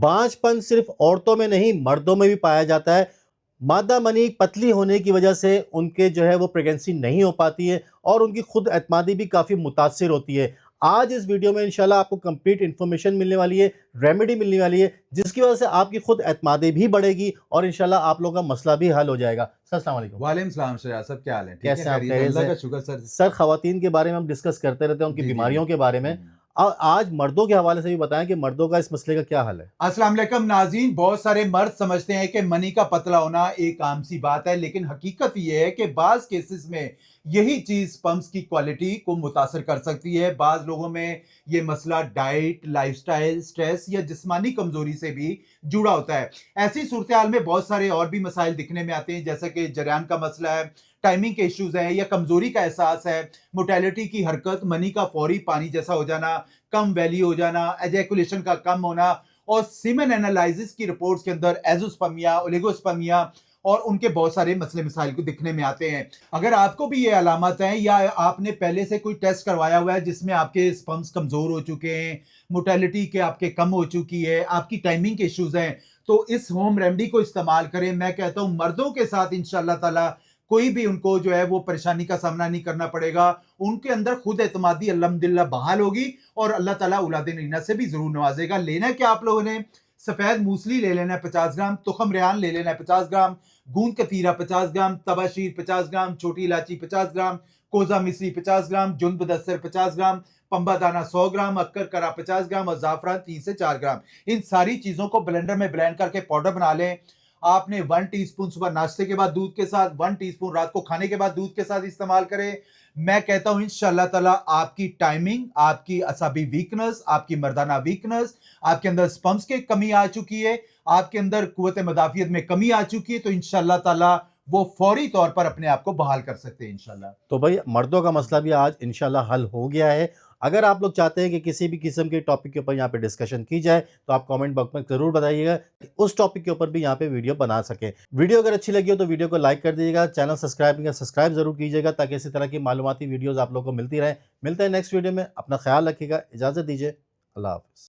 بانجھ پن صرف عورتوں میں نہیں مردوں میں بھی پایا جاتا ہے. مادہ منی پتلی ہونے کی وجہ سے ان کے جو ہے وہ پریگنسی نہیں ہو پاتی ہے اور ان کی خود اعتمادی بھی کافی متاثر ہوتی ہے. آج اس ویڈیو میں انشاءاللہ آپ کو کمپلیٹ انفارمیشن ملنے والی ہے، ریمیڈی ملنے والی ہے، جس کی وجہ سے آپ کی خود اعتمادی بھی بڑھے گی اور انشاءاللہ آپ لوگوں کا مسئلہ بھی حل ہو جائے گا. سر السلام علیکم. وعلیکم السلام شجاع صاحب، کیا حال ہے؟ ٹھیک ہے، کیسے ہیں آپ؟ خیریت ہے؟ خیریت اللہ سے؟ کا شکر سر. سر خواتین کے بارے میں ہم ڈسکس کرتے رہتے ہیں، ان کی جی جی بیماریوں کے بارے میں. ہم۔ آج مردوں کے حوالے سے بھی بتائیں کہ مردوں کا اس مسئلے کا کیا حل ہے. السلام علیکم ناظرین. بہت سارے مرد سمجھتے ہیں کہ منی کا پتلا ہونا ایک عام سی بات ہے، لیکن حقیقت یہ ہے کہ بعض کیسز میں یہی چیز سپرمز کی کوالٹی کو متاثر کر سکتی ہے. بعض لوگوں میں یہ مسئلہ ڈائٹ، لائف سٹائل، سٹریس یا جسمانی کمزوری سے بھی جڑا ہوتا ہے. ایسی صورتحال میں بہت سارے اور بھی مسائل دکھنے میں آتے ہیں، جیسا کہ جریان کا مسئلہ ہے، ٹائمنگ کے ایشوز ہیں، یا کمزوری کا احساس ہے، موٹیلٹی کی حرکت، منی کا فوری پانی جیسا ہو جانا، کم ویلی ہو جانا، ایجیکولیشن کا کم ہونا، اور سیمن اینالائزس کی رپورٹس کے اندر ایزوسپرمیا، اولیگوسپرمیا اور ان کے بہت سارے مسئلے مسائل کو دکھنے میں آتے ہیں. اگر آپ کو بھی یہ علامات ہیں یا آپ نے پہلے سے کوئی ٹیسٹ کروایا ہوا ہے جس میں آپ کے سپرمز کمزور ہو چکے ہیں، موٹیلٹی کے آپ کے کم ہو چکی ہے، آپ کی ٹائمنگ کے ایشوز ہیں، تو اس ہوم ریمیڈی کو استعمال کریں. میں کہتا ہوں مردوں کے ساتھ انشاءاللہ تعالی کوئی بھی ان کو جو ہے وہ پریشانی کا سامنا نہیں کرنا پڑے گا. ان کے اندر خود اعتمادی الحمدللہ بحال ہوگی اور اللہ تعالیٰ اولاد نرینہ سے بھی ضرور نوازے گا. لینا ہے کیا آپ لوگوں نے؟ سفید موسلی لے لینا ہے 50 گرام، تخم ریحان لے لینا ہے 50 گرام، گوند کتیرا 50 گرام، تباشیر 50 گرام، چھوٹی الائچی 50 گرام، کوزہ مصری 50 گرام، جند بدستر 50 گرام، پمبا دانہ 100 گرام، اکر کرا 50 گرام اور زعفران 3 سے 4 گرام. ان ساری چیزوں کو بلینڈر میں بلینڈ کر کے پاؤڈر بنا لیں. آپ نے 1 ٹی اسپون صبح ناشتے کے بعد دودھ کے ساتھ، 1 ٹی اسپون رات کو کھانے کے بعد دودھ کے ساتھ استعمال کریں. میں کہتا ہوں انشاءاللہ تعالیٰ آپ کی ٹائمنگ، آپ کی اعصابی ویکنس، آپ کی مردانہ ویکنس، آپ کے اندر سپرمز کی کمی آ چکی ہے، آپ کے اندر قوت مدافعت میں کمی آ چکی ہے، تو انشاءاللہ تعالیٰ وہ فوری طور پر اپنے آپ کو بحال کر سکتے ہیں انشاءاللہ. تو بھائی مردوں کا مسئلہ بھی آج انشاءاللہ حل ہو گیا ہے. اگر آپ لوگ چاہتے ہیں کہ کسی بھی قسم کے ٹاپک کے اوپر یہاں پہ ڈسکشن کی جائے تو آپ کامنٹ باکس میں ضرور بتائیے گا کہ اس ٹاپک کے اوپر بھی یہاں پہ ویڈیو بنا سکیں. ویڈیو اگر اچھی لگی ہو تو ویڈیو کو لائک کر دیجیے گا، چینل سبسکرائب ضرور کیجیے گا تاکہ اسی طرح کی معلوماتی ویڈیوز آپ لوگوں کو ملتی رہیں. ملتے ہیں نیکسٹ ویڈیو میں. اپنا خیال رکھیے گا، اجازت دیجیے. اللہ حافظ.